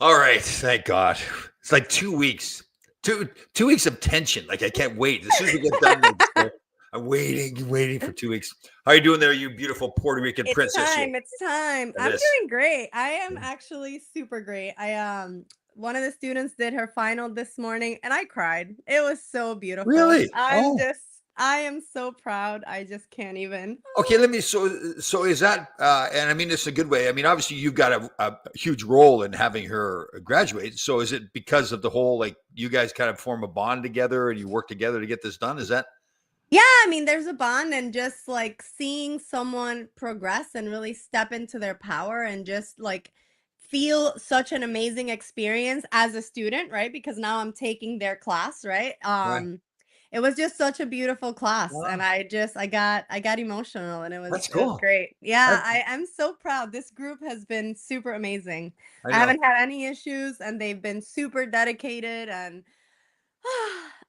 All right, thank God. It's like 2 weeks, two weeks of tension. Like I can't wait. As soon as we get done, I'm waiting for 2 weeks. How are you doing there, you beautiful Puerto Rican It's princess? You time. It's time. and I'm this. doing great. I am actually super great. I one of the students did her final this morning and I cried. It was so beautiful. Really? Oh, I am so proud. I just can't even. okay. Let me. So is that? And I mean this in a good way. I mean, obviously, you've got a huge role in having her graduate. So is it because of the whole like you guys kind of form a bond together and you work together to get this done? Is that? Yeah, I mean, there's a bond and just like seeing someone progress and really step into their power and just like feel such an amazing experience as a student, right? Because now I'm taking their class, right? Right. It was just such a beautiful class and Wow, I got emotional and that's it was cool. great. Yeah, That, I'm so proud. This group has been super amazing. I I know. haven't had any issues and they've been super dedicated and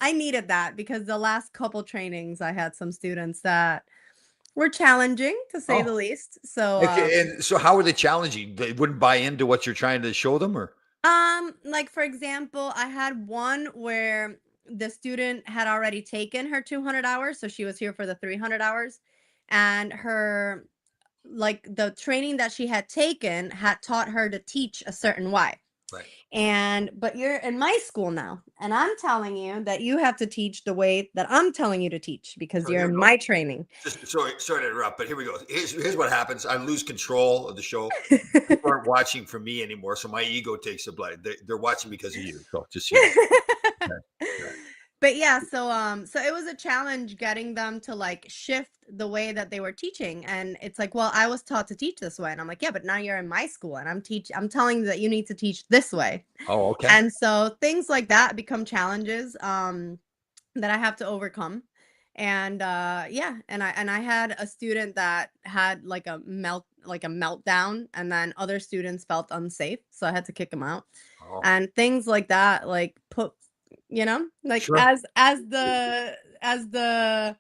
I needed that because the last couple trainings I had some students that were challenging to say Oh, the least. So okay. And so, how are they challenging? They wouldn't buy into what you're trying to show them, or like for example, I had one where the student had already taken her 200 hours, so she was here for the 300 hours and her like the training that she had taken had taught her to teach a certain way. right? And but you're in my school now, and I'm telling you that you have to teach the way that I'm telling you to teach because So you're here we in go. my training. Just sorry to interrupt, but here we go. Here's what happens. I lose control of the show. People aren't watching for me anymore, so my ego takes a blight. They're watching because of you. So just so you know. Right, right. But yeah, so it was a challenge getting them to like shift the way that they were teaching. And it's like, well, I was taught to teach this way. And I'm like, yeah, but now you're in my school and I'm telling you that you need to teach this way. Oh, okay. And so things like that become challenges that I have to overcome. And yeah, and I had a student that had like a meltdown and then other students felt unsafe, so I had to kick him out. Oh, And things like that like put like sure. as the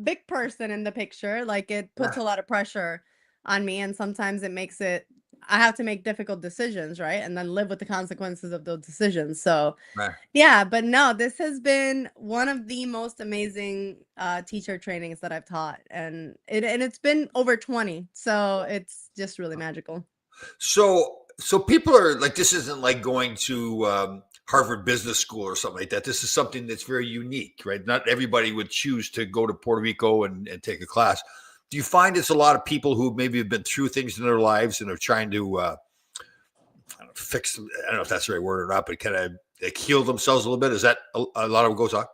big person in the picture, like it Yeah, puts a lot of pressure on me and sometimes it makes it I have to make difficult decisions, right? And then live with the consequences of those decisions. So right. yeah, but no, this has been one of the most amazing teacher trainings that I've taught and it's been over 20. So it's just really magical. So people are like, this isn't like going to Harvard Business School or something like that. This is something that's very unique, right? Not everybody would choose to go to Puerto Rico and take a class. Do you find it's a lot of people who maybe have been through things in their lives and are trying to I don't know, fix? I don't know if that's the right word or not, but kind of like heal themselves a little bit. Is that a lot of what goes on?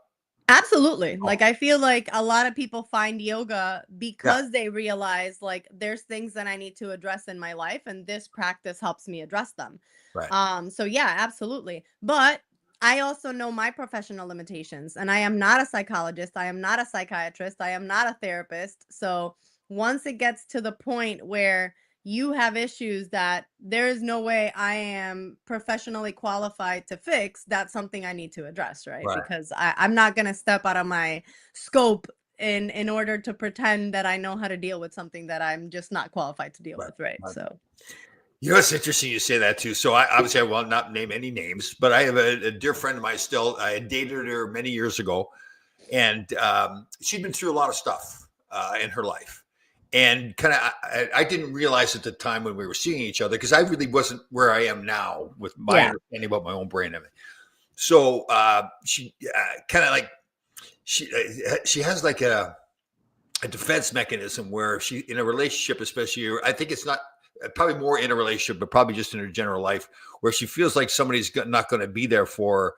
Absolutely. Oh, Like I feel like a lot of people find yoga yeah, because they realize like there's things that I need to address in my life and this practice helps me address them. right. So yeah, absolutely. But I also know my professional limitations and I am not a psychologist, I am not a psychiatrist, I am not a therapist. So once it gets to the point where you have issues that there is no way I am professionally qualified to fix, that's something I need to address, right? Right. Because I'm not gonna step out of my scope in order to pretend that I know how to deal with something that I'm just not qualified to deal Right. with, right? Right. So You know, it's interesting you say that too. So I obviously I will not name any names, but I have a dear friend of mine still. I had dated her many years ago, and she'd been through a lot of stuff in her life. And kind of, I didn't realize at the time when we were seeing each other because I really wasn't where I am now with my yeah. understanding about my own brain and everything. So she kind of like she has like a defense mechanism where she in a relationship, especially, I think it's not probably more in a relationship, but probably just in her general life, where she feels like somebody's not going to be there for her.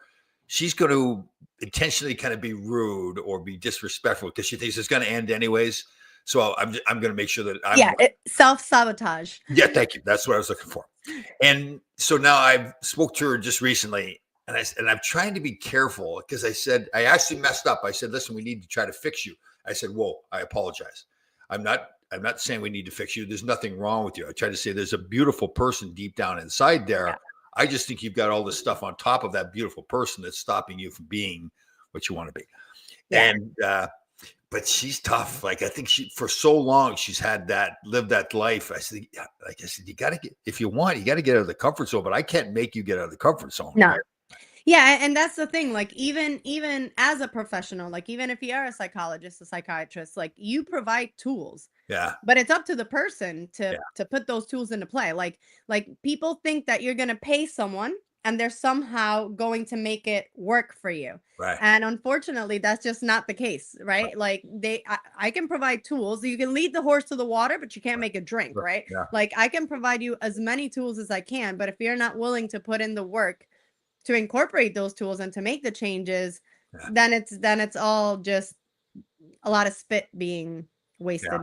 She's going to intentionally kind of be rude or be disrespectful because she thinks it's going to end anyways. So I'm going to make sure that I'm Yeah, self-sabotage. yeah, thank you. That's what I was looking for. And so now I've spoke to her just recently, and I'm trying to be careful because I said I actually messed up. I said, "Listen, we need to try to fix you." I said, "Whoa, I apologize. I'm not saying we need to fix you. There's nothing wrong with you. I tried to say there's a beautiful person deep down inside Yeah. there. I just think you've got all this stuff on top of that beautiful person that's stopping you from being what you want to be." Yeah. And but she's tough. Like I think she for so long she's had that lived that life. I said, yeah, like I said, you got to get if you want, you got to get out of the comfort zone. But I can't make you get out of the comfort zone. No. Right? Yeah, and that's the thing. Like even as a professional, like even if you are a psychologist, a psychiatrist, like you provide tools, Yeah, but it's up to the person yeah, to put those tools into play. Like people think that you're going to pay someone and they're somehow going to make it work for you. right, And unfortunately, that's just not the case, right, right? Like I can provide tools. You can lead the horse to the water, but you can't right, make it drink, right, right? yeah, Like I can provide you as many tools as I can, but if you're not willing to put in the work to incorporate those tools and to make the changes, yeah, then it's all just a lot of spit being yeah. wasted.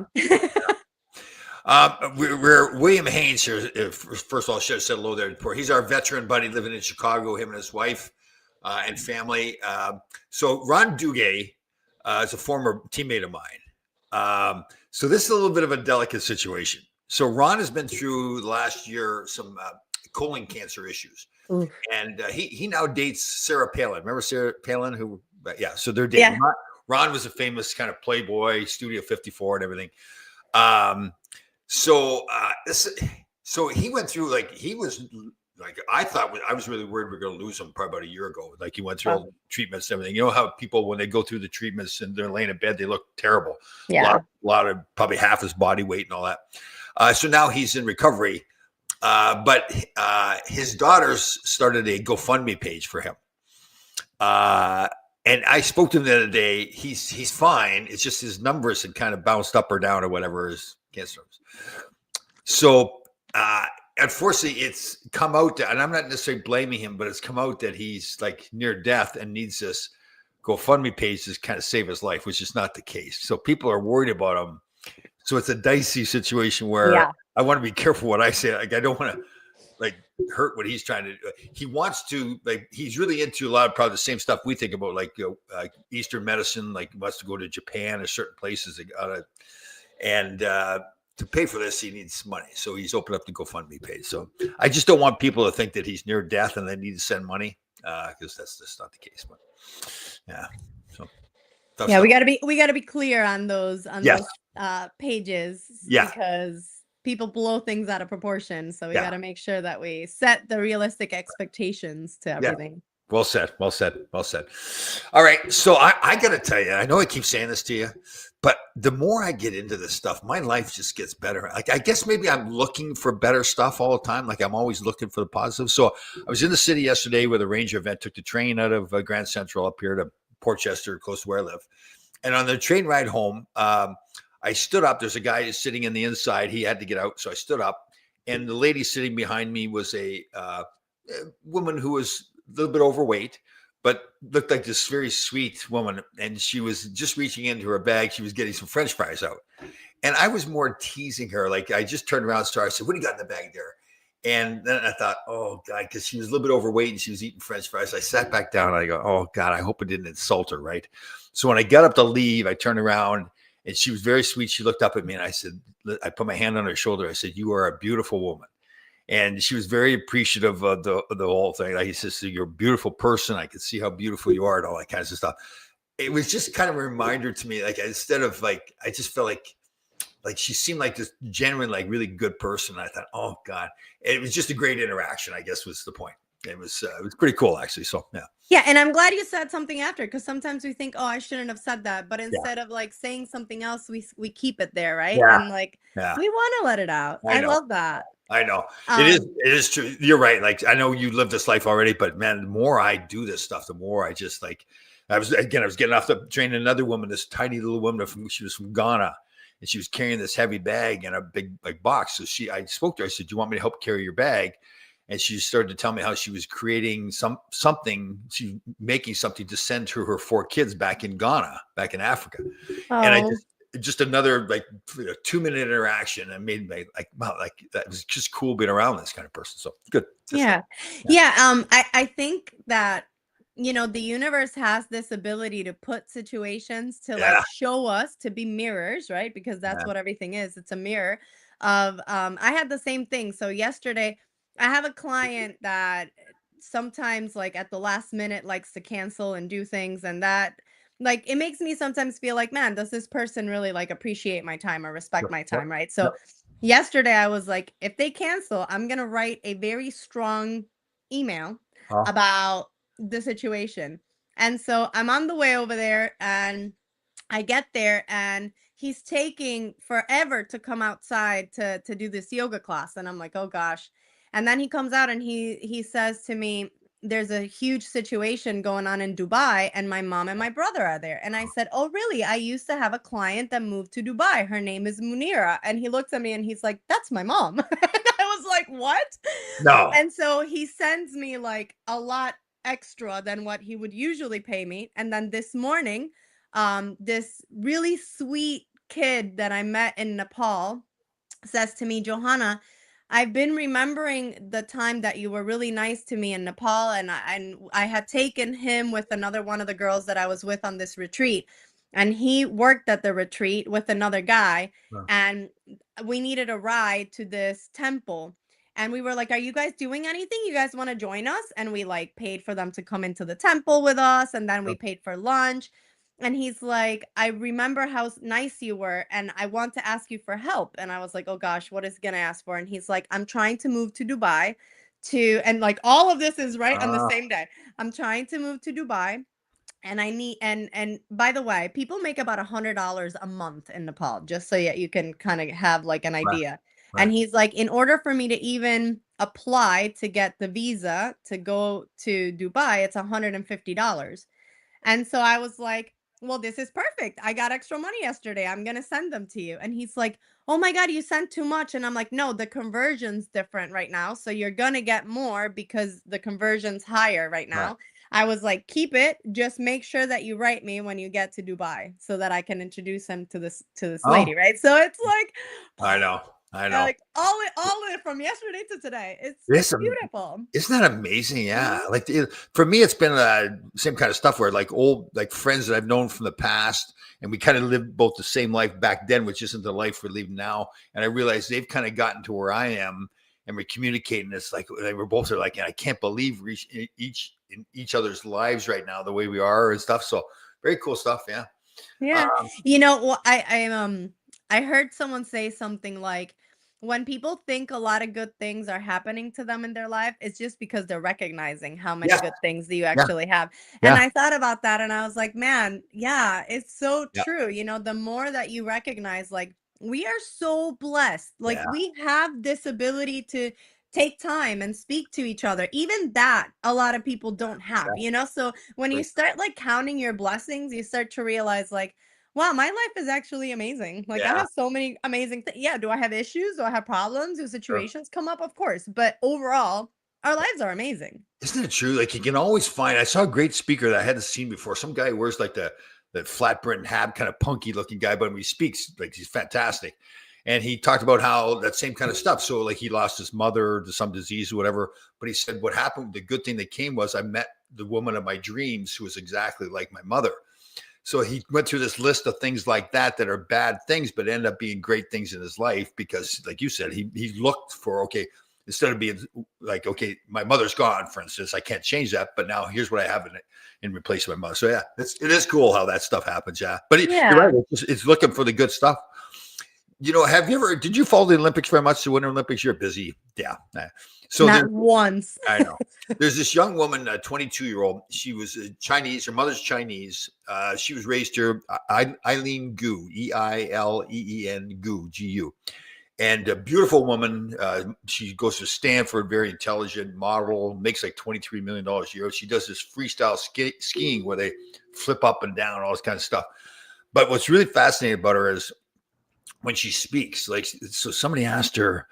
We're William Haynes here. First of all, I should have said hello there before. He's our veteran buddy living in Chicago. Him and his wife and family. So Ron Duguay is a former teammate of mine. So this is a little bit of a delicate situation. So Ron has been through last year some colon cancer issues, Oof. and he now dates Sarah Palin. Remember Sarah Palin? Who? Yeah. So they're dating. Yeah. Ron was a famous kind of playboy, Studio 54, and everything. Um, so so he went through like he was like I thought I was really worried we are going to lose him probably about a year ago. Like he went through all the treatments and everything. You know how people when they go through the treatments and they're laying in bed, they look terrible. Yeah. A lot of probably half his body weight and all that. So now he's in recovery. But his daughters started a GoFundMe page for him. And I spoke to him the other day. He's fine. It's just his numbers had kind of bounced up or down or whatever his cancer was. So unfortunately, it's come out that, and I'm not necessarily blaming him, but it's come out that he's like near death and needs this GoFundMe page to kind of save his life, which is not the case. So people are worried about him. So it's a dicey situation where I want to be careful what I say. Like I don't want to like hurt what he's trying to do. He wants to like he's really into a lot of probably the same stuff we think about, like Eastern medicine. Like he wants to go to Japan or certain places. And to pay for this, he needs money. So he's opened up the GoFundMe page. So I just don't want people to think that he's near death and they need to send money because that's just not the case. But yeah, so yeah, we gotta be clear on those Yes. those pages Yeah. because people blow things out of proportion. So we Yeah. gotta make sure that we set the realistic expectations to everything. Well said. Well said. Well said. All right. So I got to tell you, I know I keep saying this to you, but the more I get into this stuff, my life just gets better. Like I guess maybe I'm looking for better stuff all the time. Like I'm always looking for the positive. So I was in the city yesterday with a Ranger event, took the train out of Grand Central up here to Portchester, close to where I live. And on the train ride home, I stood up. There's a guy sitting in the inside. He had to get out. So I stood up. And the lady sitting behind me was a woman who was a little bit overweight, but looked like this very sweet woman. And she was just reaching into her bag. She was getting some French fries out. And I was more teasing her. Like I just turned around and started. I said, "What do you got in the bag there?" And then I thought, oh God, because she was a little bit overweight and she was eating French fries. I sat back down and I go, oh God, I hope I didn't insult her, right? So when I got up to leave, I turned around and she was very sweet. She looked up at me and I said, I put my hand on her shoulder. I said, "You are a beautiful woman." And she was very appreciative of the whole thing. Like he says, "You're a beautiful person. I can see how beautiful you are," and all that kinds of stuff. It was just kind of a reminder to me, like instead of like, I just felt like she seemed like this genuine, like really good person. And I thought, oh God, it was just a great interaction, I guess was the point. It was pretty cool actually. So yeah. Yeah, and I'm glad you said something after because sometimes we think, oh, I shouldn't have said that, but instead of like saying something else, we keep it there, right? Yeah. And like Yeah. we want to let it out. I love that. I know it is true. You're right. Like I know you lived this life already, but man, the more I do this stuff, the more I just like. I was getting off the train. Another woman, this tiny little woman she was from Ghana, and she was carrying this heavy bag and a big like box. So I spoke to her. I said, "Do you want me to help carry your bag?" And she started to tell me how she was creating something. She's making something to send to her 4 kids back in Ghana, back in Africa. Oh. And I just another like 2-minute interaction and made me like, wow, like that was just cool being around this kind of person. So good. Yeah. I think that, the universe has this ability to put situations to like show us, to be mirrors, right? Because that's what everything is. It's a mirror of, I had the same thing. So yesterday I have a client that sometimes like at the last minute likes to cancel and do things, and that like it makes me sometimes feel like, man, does this person really like appreciate my time or respect Yep. my Yep. time, right? Yep. So yesterday I was like, if they cancel, I'm gonna write a very strong email Huh? about the situation. And so I'm on the way over there and I get there and he's taking forever to come outside to do this yoga class, and I'm like, "Oh gosh." And then he comes out and he says to me, "There's a huge situation going on in Dubai and my mom and my brother are there." And I said, "Oh, really? I used to have a client that moved to Dubai. Her name is Munira." And he looks at me and he's like, "That's my mom." And I was like, "What?" No. And so he sends me like a lot extra than what he would usually pay me. And then this morning, this really sweet kid that I met in Nepal says to me, "Johanna, I've been remembering the time that you were really nice to me in Nepal, and I had taken him with another one of the girls that I was with on this retreat, and he worked at the retreat with another guy, No. and we needed a ride to this temple." And we were like, "Are you guys doing anything? You guys want to join us?" And we like paid for them to come into the temple with us, and then we No. paid for lunch. And he's like, "I remember how nice you were, and I want to ask you for help." And I was like, "Oh gosh, what is he gonna ask for?" And he's like, "I'm trying to move to Dubai and like all of this is right on the Ah, same day. I'm trying to move to Dubai and I need and by the way, people make about $100 a month in Nepal, just so you can kind of have like an right. idea." Right. And he's like, "In order for me to even apply to get the visa to go to Dubai, it's $150." And so I was like, "Well, this is perfect. I got extra money yesterday. I'm going to send them to you." And he's like, "Oh my God, you sent too much." And I'm like, "No, the conversion's different right now. So you're going to get more because the conversion's higher right Right. now." I was like, "Keep it. Just make sure that you write me when you get to Dubai so that I can introduce him to this Oh, lady." Right. So it's like, I know. I know. all it from yesterday to today. It's This beautiful. Isn't that amazing? Yeah. Mhm. Like for me, it's been same kind of stuff where like old like friends that I've known from the past, and we kind of lived both the same life back then, which isn't the life we're living now. And I realized they've kind of gotten to where I am, and we're communicating. It's like we're both are like, I can't believe we're each in each other's lives right now, the way we are and stuff. So very cool stuff. Yeah. Yeah. Um, You know, I heard someone say something like, when people think a lot of good things are happening to them in their life, it's just because they're recognizing how many yeah. good things you Yeah. actually have. And Yeah. I thought about that and I was like, man, yeah, it's so Yeah. true. You know, the more that you recognize, like, we are so blessed. Like, Yeah. we have this ability to take time and speak to each other. Even that, a lot of people don't have, Yeah. you know? So when you Great. start like counting your blessings, you start to realize, like, wow, my life is actually amazing. Like, I Yeah. have so many amazing things. Yeah, do I have issues? Do I have problems? Do Sure. situations come up? Of course. But overall, our lives are amazing. Isn't it true? Like you can always find. I saw a great speaker that I hadn't seen before. Some guy who wears like the that flat brim hat, kind of punky looking guy, but when he speaks, like he's fantastic. And he talked about how that same kind of stuff. So like he lost his mother to some disease or whatever. But he said what happened. The good thing that came was I met the woman of my dreams who was exactly like my mother. So he went through this list of things like that that are bad things, but end up being great things in his life because, like you said, he looked for okay, instead of being like okay, my mother's gone, for instance, I can't change that, but now here's what I have in replace of my mother. So yeah, it is cool how that stuff happens. Yeah, but you're Yeah. right. It's looking for the good stuff. Have you ever? Did you follow the Olympics very much? The Winter Olympics. You're busy. Yeah. So Not once. I know. There's this young woman, a 22-year-old. She was Chinese. Her mother's Chinese. She was raised here. Eileen Gu, Eileen Gu, Gu, and a beautiful woman. She goes to Stanford. Very intelligent model. Makes like $23 million a year. She does this freestyle skiing where they flip up and down, all this kind of stuff. But what's really fascinating about her is when she speaks. Like, so somebody asked her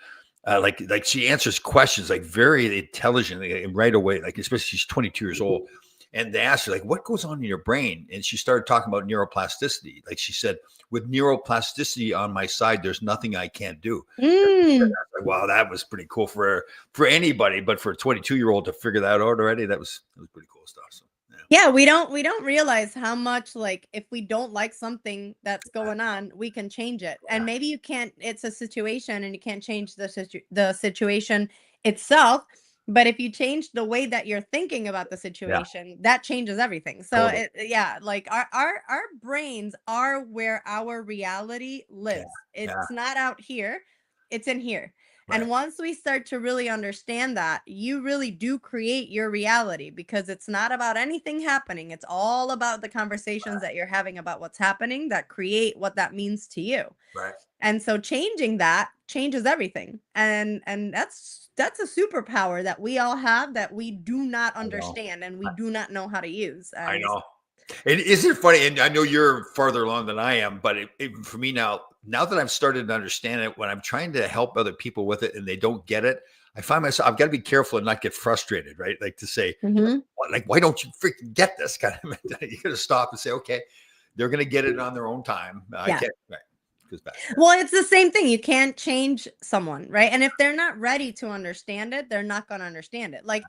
like she answers questions like very intelligently right away, like especially she's 22 years old, and they asked her like what goes on in your brain, and she started talking about neuroplasticity. Like she said, with neuroplasticity on my side, there's nothing I can't do. Mm. Like, wow, that was pretty cool for anybody, but for a 22-year-old to figure that out already, that was pretty cool stuff. So Yeah, we don't realize how much, like, if we don't like something that's going on, we can change it. yeah, And maybe you can't, it's a situation and you can't change the situation itself, But if you change the way that you're thinking about the Yeah, situation, that changes everything. So totally. yeah, like our brains are where our reality Yeah, lives. yeah, It's not out here, it's in here. right. And once we start to really understand that, you really do create your reality because it's not about anything happening. It's all about the conversations that you're having about what's happening that create what that means to you. Right. And so changing that changes everything. And that's a superpower that we all have that we do not I know. understand and we do not know how to use. I And know. And isn't it funny? And I know you're farther along than I am, but for me now that I've started to understand it, when I'm trying to help other people with it and they don't get it, I find myself I've got to be careful and not get frustrated, right? Like to say, Mhm. like, why don't you freaking get this kind of mentality? You got to stop and say, okay, they're going to get it on their own time. I Yeah. can't. Right. Goes back. Well, it's the same thing. You can't change someone, right? And if they're not ready to understand it, they're not going to understand it. Like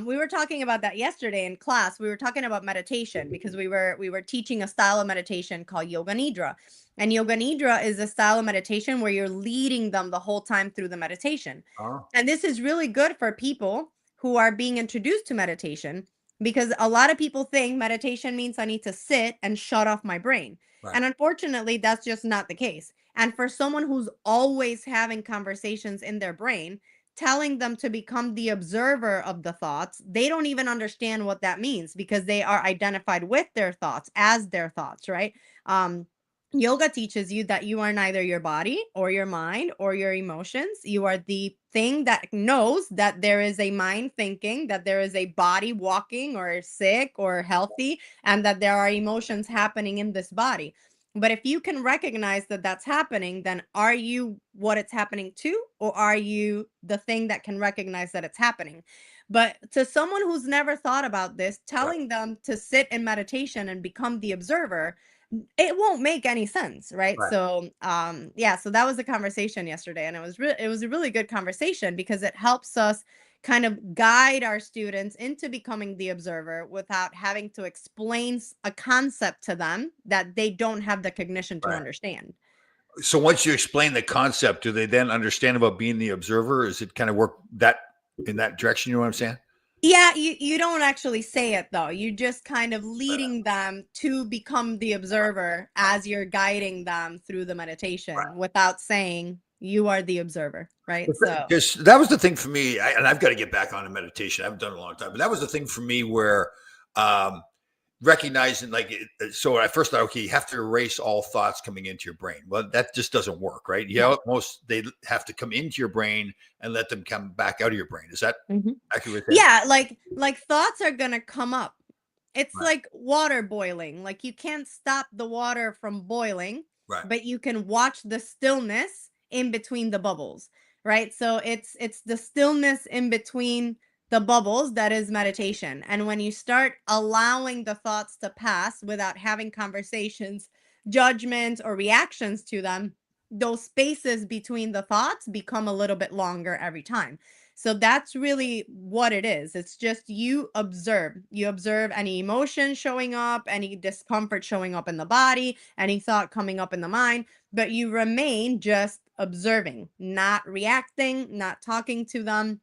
we were talking about that yesterday in class. We were talking about meditation because we were teaching a style of meditation called yoga nidra. And yoga nidra is a style of meditation where you're leading them the whole time through the meditation. Oh, And this is really good for people who are being introduced to meditation because a lot of people think meditation means I need to sit and shut off my brain. right. And unfortunately, that's just not the case. And for someone who's always having conversations in their brain, telling them to become the observer of the thoughts, they don't even understand what that means because they are identified with their thoughts as their thoughts, right? Um, Yoga teaches you that you are neither your body or your mind or your emotions. You are the thing that knows that there is a mind thinking, that there is a body walking or sick or healthy, and that there are emotions happening in this body. But if you can recognize that that's happening, then are you what it's happening to, or are you the thing that can recognize that it's happening? But to someone who's never thought about this, Right. telling them to sit in meditation and become the observer, it won't make any sense, right? Right. So yeah, so that was the conversation yesterday, and it was a really good conversation because it helps us kind of guide our students into becoming the observer without having to explain a concept to them that they don't have the cognition to Right. understand. So once you explain the concept, do they then understand about being the observer? Is it kind of work that in that direction? You know what I'm saying? Yeah, you don't actually say it though. You just kind of Right. leading them to become the observer as you're guiding them through the Right. meditation without saying you are the observer, right? So, Because that was the thing for me, and I've got to get back on to meditation. I haven't done it in a long time, but that was the thing for me where um, recognizing, like, so I first thought, okay, you have to erase all thoughts coming into your brain. Well, that just doesn't work, right? yeah. They have to come into your brain and let them come back out of your brain. Is that Mhm. accurate? There? Yeah, like thoughts are going to come up. It's Right. like water boiling. Like you can't stop the water from boiling, Right. but you can watch the stillness in between the bubbles, right? So it's the stillness in between the bubbles that is meditation. And when you start allowing the thoughts to pass without having conversations, judgments or reactions to them, those spaces between the thoughts become a little bit longer every time. So that's really what it is. It's just you observe. You observe any emotion showing up, any discomfort showing up in the body, any thought coming up in the mind, but you remain just observing, not reacting, not talking to them.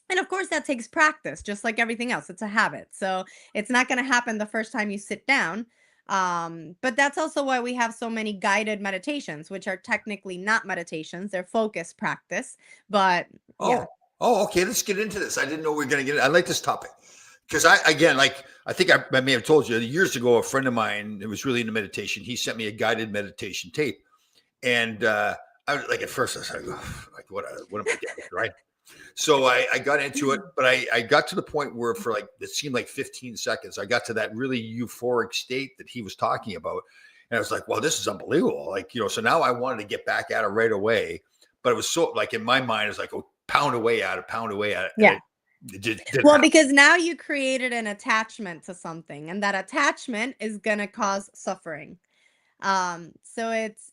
And of course, that takes practice, just like everything else. It's a habit. So it's not going to happen the first time you sit down. But that's also why we have so many guided meditations, which are technically not meditations, they're focus practice. But yeah. Oh, oh, okay. Let's get into this. I didn't know we were going to get it. I like this topic because I, again, like I think I may have told you years ago, a friend of mine that was really into meditation, he sent me a guided meditation tape. And I was like, at first I was like, "Ugh, like what am I getting? Right. So I got into it, but I got to the point where for like, it seemed like 15 seconds, I got to that really euphoric state that he was talking about. And I was like, well, this is unbelievable. Like, so now I wanted to get back at it right away. But it was so like in my mind, it's like, oh, pound away at it. And Yeah. it just didn't Well, happen. because now you created an attachment to something, and that attachment is gonna cause suffering. So it's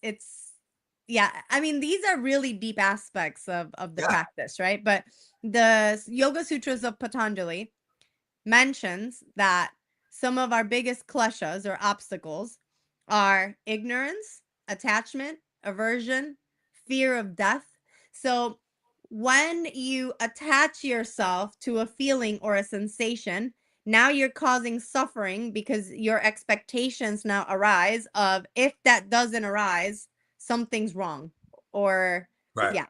yeah, I mean, these are really deep aspects of the Yeah. practice, right? But the Yoga Sutras of Patanjali mentions that some of our biggest kleshas or obstacles are ignorance, attachment, aversion, fear of death. So when you attach yourself to a feeling or a sensation, now you're causing suffering because your expectations now arise of if that doesn't arise, something's wrong. Or Right. yeah.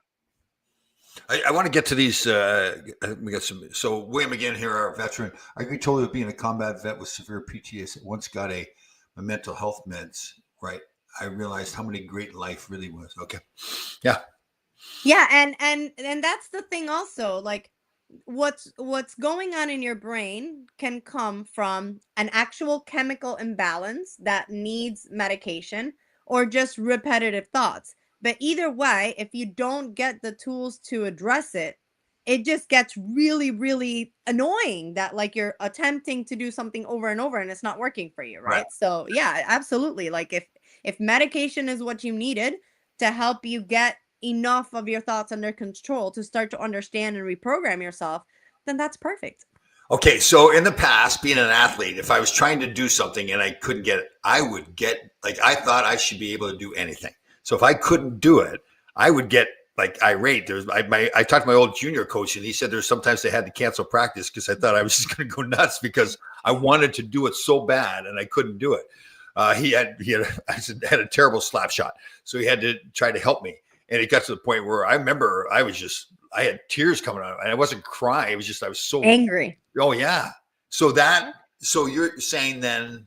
I want to get to these. We got some. So William again here, our veteran. I agree totally with being a combat vet with severe PTSD. Once got a mental health meds. Right. I realized how many great life really was. Okay. Yeah. Yeah, and that's the thing also, like what's going on in your brain can come from an actual chemical imbalance that needs medication or just repetitive thoughts. But either way, if you don't get the tools to address it, it just gets really, really annoying that like you're attempting to do something over and over and it's not working for you, Right. right? So yeah, absolutely. Like if medication is what you needed to help you get enough of your thoughts under control to start to understand and reprogram yourself, then that's perfect. Okay, so in the past, being an athlete, if I was trying to do something and I couldn't get it, I would get like I thought I should be able to do anything. So if I couldn't do it, I would get like irate. I talked to my old junior coach and he said there's sometimes they had to cancel practice because I thought I was just going to go nuts because I wanted to do it so bad and I couldn't do it. He had a terrible slap shot, so he had to try to help me, and it got to the point where I remember I had tears coming out and I wasn't crying. It was just I was so Angry. Oh yeah. So you're saying then,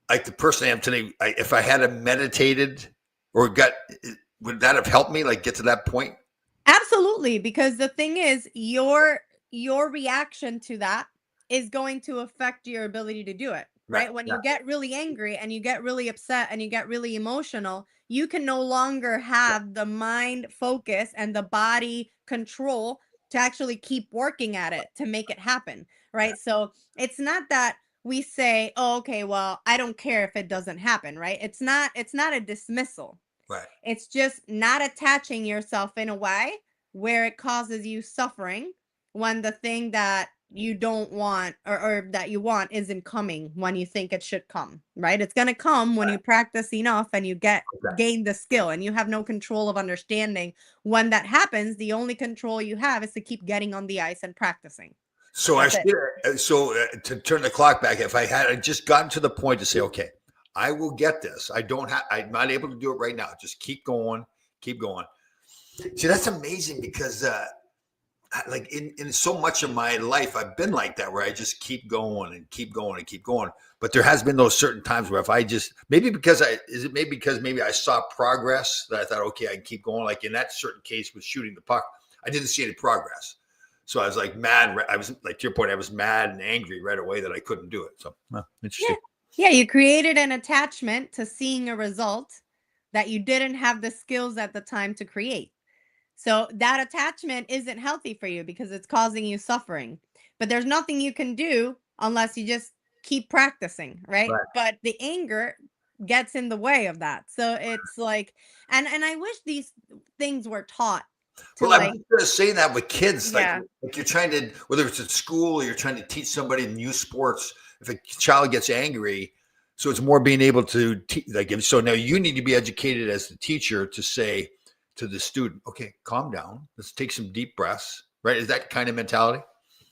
like the person I am today, if I had meditated or would that have helped me like get to that point? Absolutely, because the thing is, your reaction to that is going to affect your ability to do it, Right. right? When Yeah. you get really angry and you get really upset and you get really emotional, you can no longer have the mind focus and the body control to actually keep working at it to make it happen, Yeah. right? So it's not that we say, "Oh, okay, well, I don't care if it doesn't happen," right? It's not a dismissal. Right. It's just not attaching yourself in a way where it causes you suffering when the thing that you don't want or that you want isn't coming when you think it should come, right? It's going to come when you practice enough and you Okay. gain the skill and you have no control of understanding when that happens. The only control you have is to keep getting on the ice and practicing. So I That's it. should. To turn the clock back, if I had just gotten to the point to say, okay, I will get this. I don't have. I'm not able to do it right now. Just keep going. Keep going. See, that's amazing because like in so much of my life I've been like that where I just keep going and keep going and keep going, but there has been those certain times where if I just maybe because maybe I saw progress that I thought, okay, I can keep going. Like in that certain case with shooting the puck, I didn't see any progress, so I was like mad. I was like, to your point, I was mad and angry right away that I couldn't do it. So Yeah. interesting. Yeah, you created an attachment to seeing a result that you didn't have the skills at the time to create. So that attachment isn't healthy for you because it's causing you suffering. But there's nothing you can do unless you just keep practicing, right? Right. But the anger gets in the way of that. So it's like and I wish these things were taught to Well, I'm like just going to say that with kids, yeah. like you're trying to, whether it's at school or you're trying to teach somebody new sports, if a child gets angry, so it's more being able to like, so now you need to be educated as the teacher to say to the student, okay, calm down. Let's take some deep breaths. Right. Is that kind of mentality?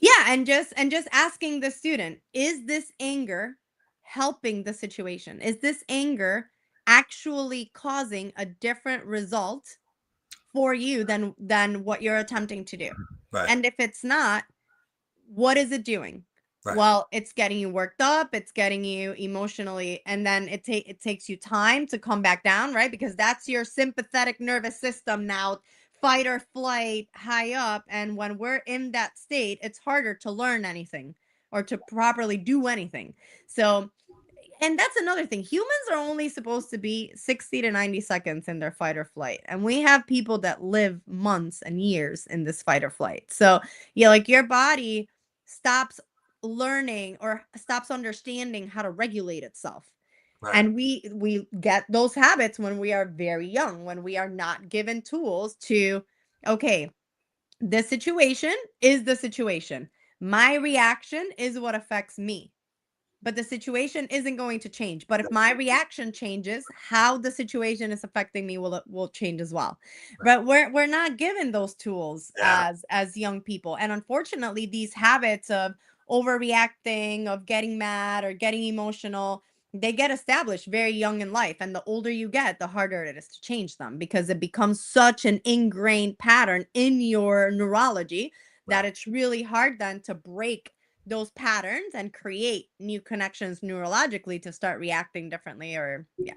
Yeah, and just asking the student, is this anger helping the situation? Is this anger actually causing a different result for you than what you're attempting to do? Right. And if it's not, what is it doing? Right. Well, it's getting you worked up, it's getting you emotionally, and then it takes you time to come back down, right? Because that's your sympathetic nervous system now, fight or flight, high up. And when we're in that state, it's harder to learn anything or to properly do anything. So, and that's another thing. Humans are only supposed to be 60 to 90 seconds in their fight or flight. And we have people that live months and years in this fight or flight. So, yeah, like your body stops learning or stops understanding how to regulate itself. Right. And we get those habits when we are very young, when we are not given tools to okay, the situation is the situation. My reaction is what affects me. but the situation isn't going to change. But if my reaction changes, how the situation is affecting me will change as well. But we're not given those tools Yeah. as young people. And unfortunately, these habits of overreacting, of getting mad or getting emotional, they get established very young in life. And the older you get, the harder it is to change them because it becomes such an ingrained pattern in your neurology that Right. it's really hard then to break those patterns and create new connections neurologically to start reacting differently. Or yeah.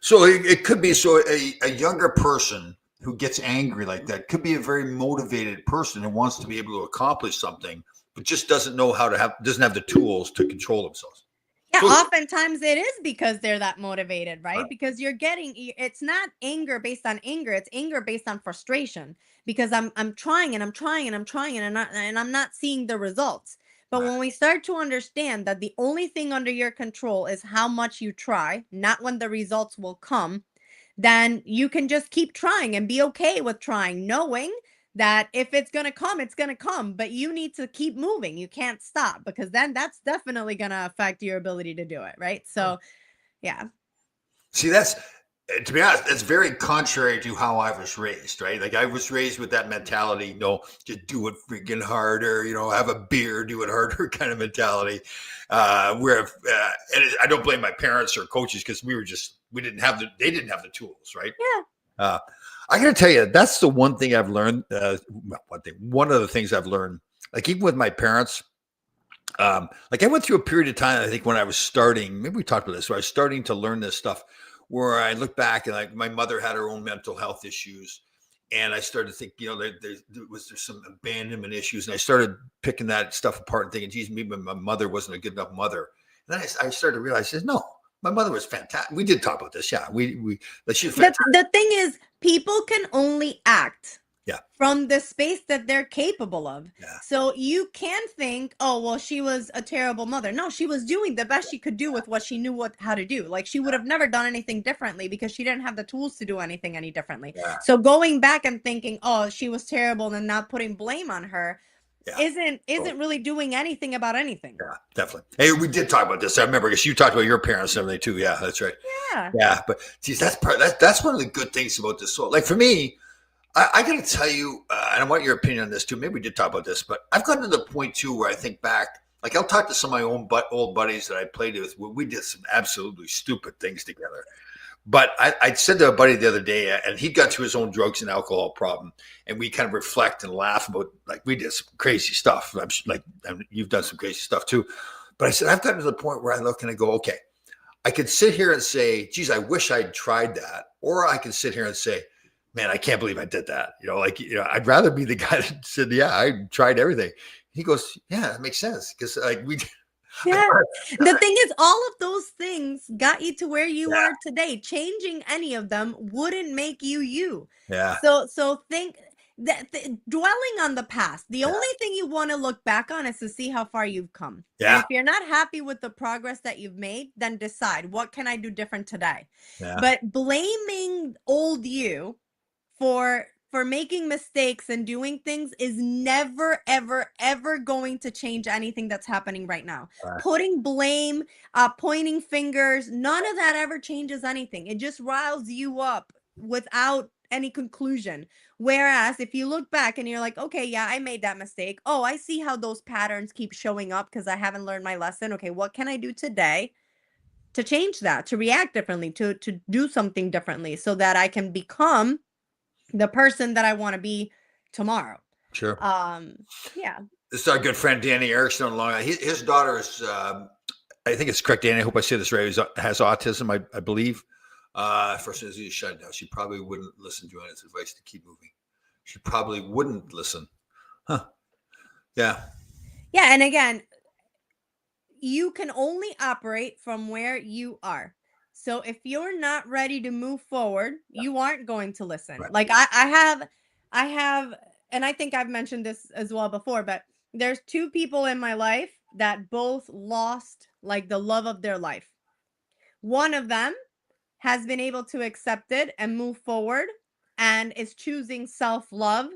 So it could be so a younger person who gets angry like that could be a very motivated person and wants to be able to accomplish something, but just doesn't know how to doesn't have the tools to control themselves. Yeah, So oftentimes it is because they're that motivated, right? right, Because it's not anger based on anger, it's anger based on frustration because I'm trying and I'm trying and I'm trying and I'm not seeing the results. But right, when we start to understand that the only thing under your control is how much you try, not when the results will come, then you can just keep trying and be okay with trying, knowing that if it's going to come, it's going to come, but you need to keep moving. You can't stop because then that's definitely going to affect your ability to do it. Right. right. So, yeah. See, that's to be honest, that's very contrary to how I was raised, right? Like I was raised with that mentality, just do it freaking harder, have a beer, do it harder kind of mentality. I don't blame my parents or coaches because they didn't have the tools, right? Yeah. Uh, I got to tell you, that's the one thing I've learned. One of the things I've learned, like even with my parents, like I went through a period of time, I think when I was starting, maybe we talked about this, where I was starting to learn this stuff where I look back and like my mother had her own mental health issues. And I started to think, there's some abandonment issues. And I started picking that stuff apart and thinking, geez, maybe my mother wasn't a good enough mother. And then I started to realize, no, my mother was fantastic. We did talk about this. Yeah. She was fantastic. The thing is, people can only act Yeah. from the space that they're capable of. Yeah. So you can think, oh, well, she was a terrible mother. No, she was doing the best she could do with what she knew how to do. Like she would have never done anything differently because she didn't have the tools to do anything any differently. Yeah. So going back and thinking, oh, she was terrible and not putting blame on her isn't really doing anything about anything. Yeah, definitely. Hey, we did talk about this. I remember because you talked about your parents and everything too. Yeah, that's right. Yeah. Yeah, but geez, that's one of the good things about this. So, like for me, I got to tell you, and I want your opinion on this too. Maybe we did talk about this, but I've gotten to the point too where I think back, like I'll talk to some of my own old buddies that I played with. Where we did some absolutely stupid things together. But I said to a buddy the other day, and he got to his own drugs and alcohol problem, and we kind of reflect and laugh about like we did some crazy stuff. And you've done some crazy stuff too. But I said I've gotten to the point where I look and I go, okay, I could sit here and say, geez, I wish I'd tried that, or I can sit here and say, man, I can't believe I did that. I'd rather be the guy that said, yeah, I tried everything. He goes, yeah, that makes sense because like we. Yeah. The thing is, all of those things got you to where you are today. Changing any of them wouldn't make you. Yeah. So think that dwelling on the past, the only thing you want to look back on is to see how far you've come. Yeah. And if you're not happy with the progress that you've made, then decide what can I do different today. Yeah. But blaming old you for making mistakes and doing things is never ever going to change anything that's happening right now. Right. Putting blame, pointing fingers, none of that ever changes anything. It just riles you up without any conclusion. Whereas if you look back and you're like, okay, yeah, I made that mistake. Oh, I see how those patterns keep showing up because I haven't learned my lesson. Okay, what can I do today to change that, to react differently, to do something differently so that I can become the person that I want to be tomorrow. Sure. Yeah. This is our good friend Danny Erickson on Long Island. His daughter is, I think it's correct, Danny. I hope I say this right. Has autism, I believe. First as he's shut down, she probably wouldn't listen to Joanna's advice to keep moving. She probably wouldn't listen. Huh. Yeah. Yeah, and again, you can only operate from where you are. So if you're not ready to move forward, you aren't going to listen. Right. Like I have, and I think I've mentioned this as well before, but there's two people in my life that both lost like the love of their life. One of them has been able to accept it and move forward and is choosing self-love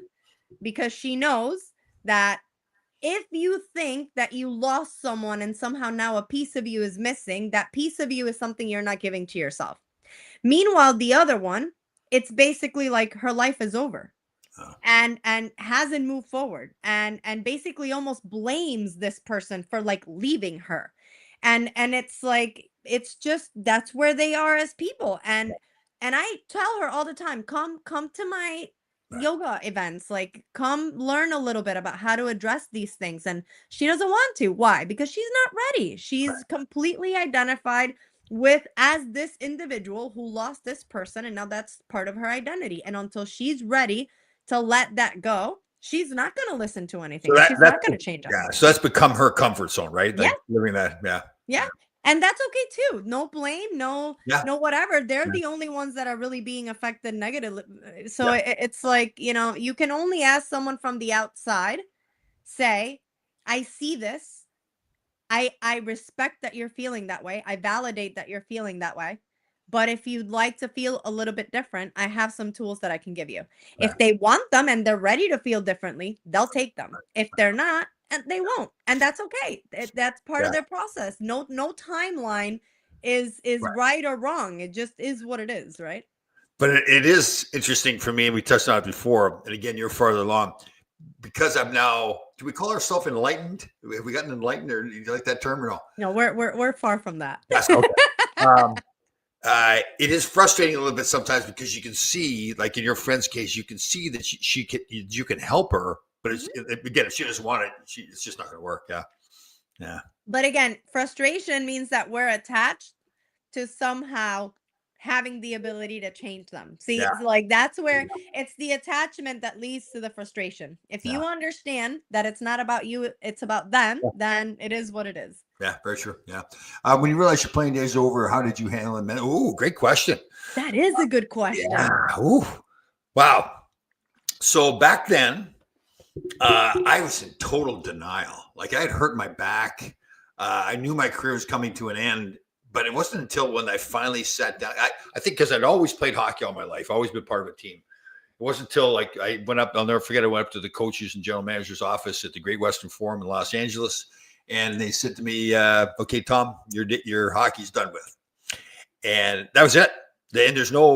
because she knows that if you think that you lost someone and somehow now a piece of you is missing, that piece of you is something you're not giving to yourself. Meanwhile, the other one, it's basically like her life is over Oh, and hasn't moved forward and basically almost blames this person for like leaving her. And it's like it's just that's where they are as people. And I tell her all the time, come to my right. yoga events, like come learn a little bit about how to address these things. And she doesn't want to. Why? Because she's not ready. She's completely identified with as this individual who lost this person, and now that's part of her identity. And until she's ready to let that go, she's not going to listen to So anything, and she's not going to change yeah. anything. So that's become her comfort zone, right? Yeah, Like living that. Yeah. yeah. And that's okay too. No blame, Yeah. no whatever. They're Yeah. the only ones that are really being affected negatively. So Yeah. it's like, you can only ask someone from the outside, say, I see this. I respect that you're feeling that way. I validate that you're feeling that way. But if you'd like to feel a little bit different, I have some tools that I can give you. Right. If they want them and they're ready to feel differently, they'll take them. If they're not, and they won't. And that's okay. That's part of Yeah. their process. No timeline is Right. right or wrong. It just is what it is, right? But it is interesting for me, and we touched on it before. And again, you're farther along because I'm now. Do we call ourselves enlightened? Have we gotten enlightened, or do you like that term or no? No, we're far from that. Yes. Okay. Um, it is frustrating a little bit sometimes because you can see, like in your friend's case, you can see that she can you can help her, but it's again, if she doesn't want it, it's just not going to work. Yeah. Yeah. But again, frustration means that we're attached to somehow having the ability to change them. See, Yeah. it's like that's where it's the attachment that leads to the frustration. If Yeah. you understand that it's not about you, it's about them, then it is what it is. Yeah. Very true. Yeah. When you realize your playing days over, how did you handle it? Oh, great question. That is a good question. Yeah. Ooh. Wow. So back then, I was in total denial. Like I had hurt my back. I knew my career was coming to an end, but it wasn't until when I finally sat down. I think because I'd always played hockey all my life, always been part of a team. It wasn't until like I went up, I'll never forget, I went up to the coaches and general manager's office at the Great Western Forum in Los Angeles. And they said to me, okay, Tom, your hockey's done with. And that was it. And there's no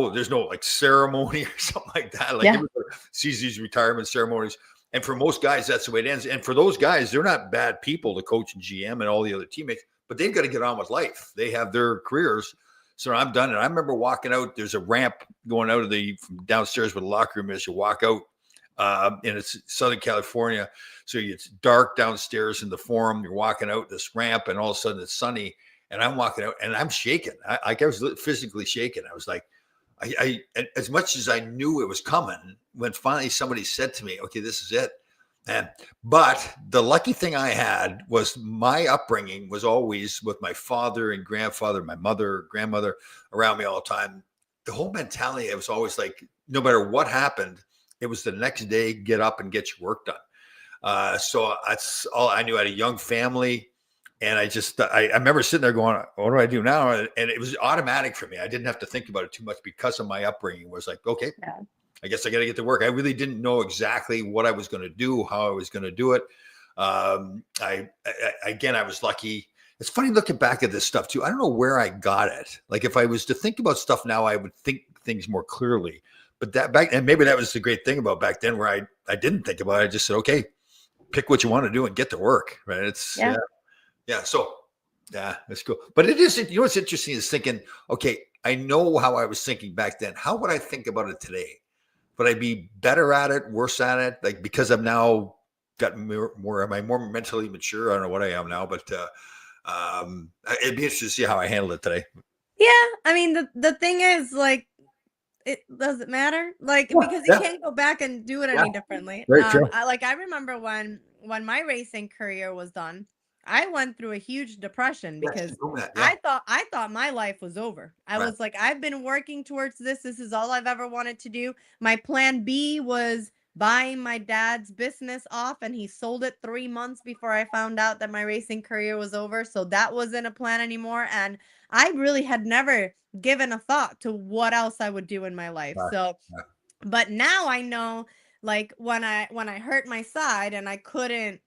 like ceremony or something like that. Like Yeah. it was sees these retirement ceremonies. And for most guys, that's the way it ends. And for those guys, they're not bad people, the coach and GM and all the other teammates, but they've got to get on with life. They have their careers. So I'm done. And I remember walking out, there's a ramp going out of from downstairs where the locker room is. You walk out, and it's Southern California. So it's dark downstairs in the forum. You're walking out this ramp, and all of a sudden it's sunny. And I'm walking out, and I'm shaking. I was physically shaking. I was like, I as much as I knew it was coming, when finally somebody said to me, "Okay, this is it." But the lucky thing I had was my upbringing was always with my father and grandfather, my mother, grandmother around me all the time. The whole mentality, it was always like, no matter what happened, it was the next day, get up and get your work done. So that's all I knew. I had a young family. And I remember sitting there going, what do I do now? And it was automatic for me. I didn't have to think about it too much because of my upbringing. It was like, okay, Yeah. I guess I got to get to work. I really didn't know exactly what I was going to do, how I was going to do it. Again, I was lucky. It's funny looking back at this stuff too. I don't know where I got it. Like if I was to think about stuff now, I would think things more clearly. But that back, and maybe that was the great thing about back then where I didn't think about it. I just said, okay, pick what you want to do and get to work. Right. Yeah. So, yeah, that's cool. But it is, what's interesting is thinking, okay, I know how I was thinking back then. How would I think about it today? Would I be better at it, worse at it? Like, because I've now got more, am I more mentally mature? I don't know what I am now, but it'd be interesting to see how I handle it today. Yeah. I mean, the thing is, like, it doesn't matter, like, because you can't go back and do it any differently. Very true. I remember when my racing career was done, I went through a huge depression because I thought my life was over. I was like, I've been working towards this. This is all I've ever wanted to do. My plan B was buying my dad's business off, and he sold it 3 months before I found out that my racing career was over. So that wasn't a plan anymore. And I really had never given a thought to what else I would do in my life. So, but now I know, like when I hurt my side and I couldn't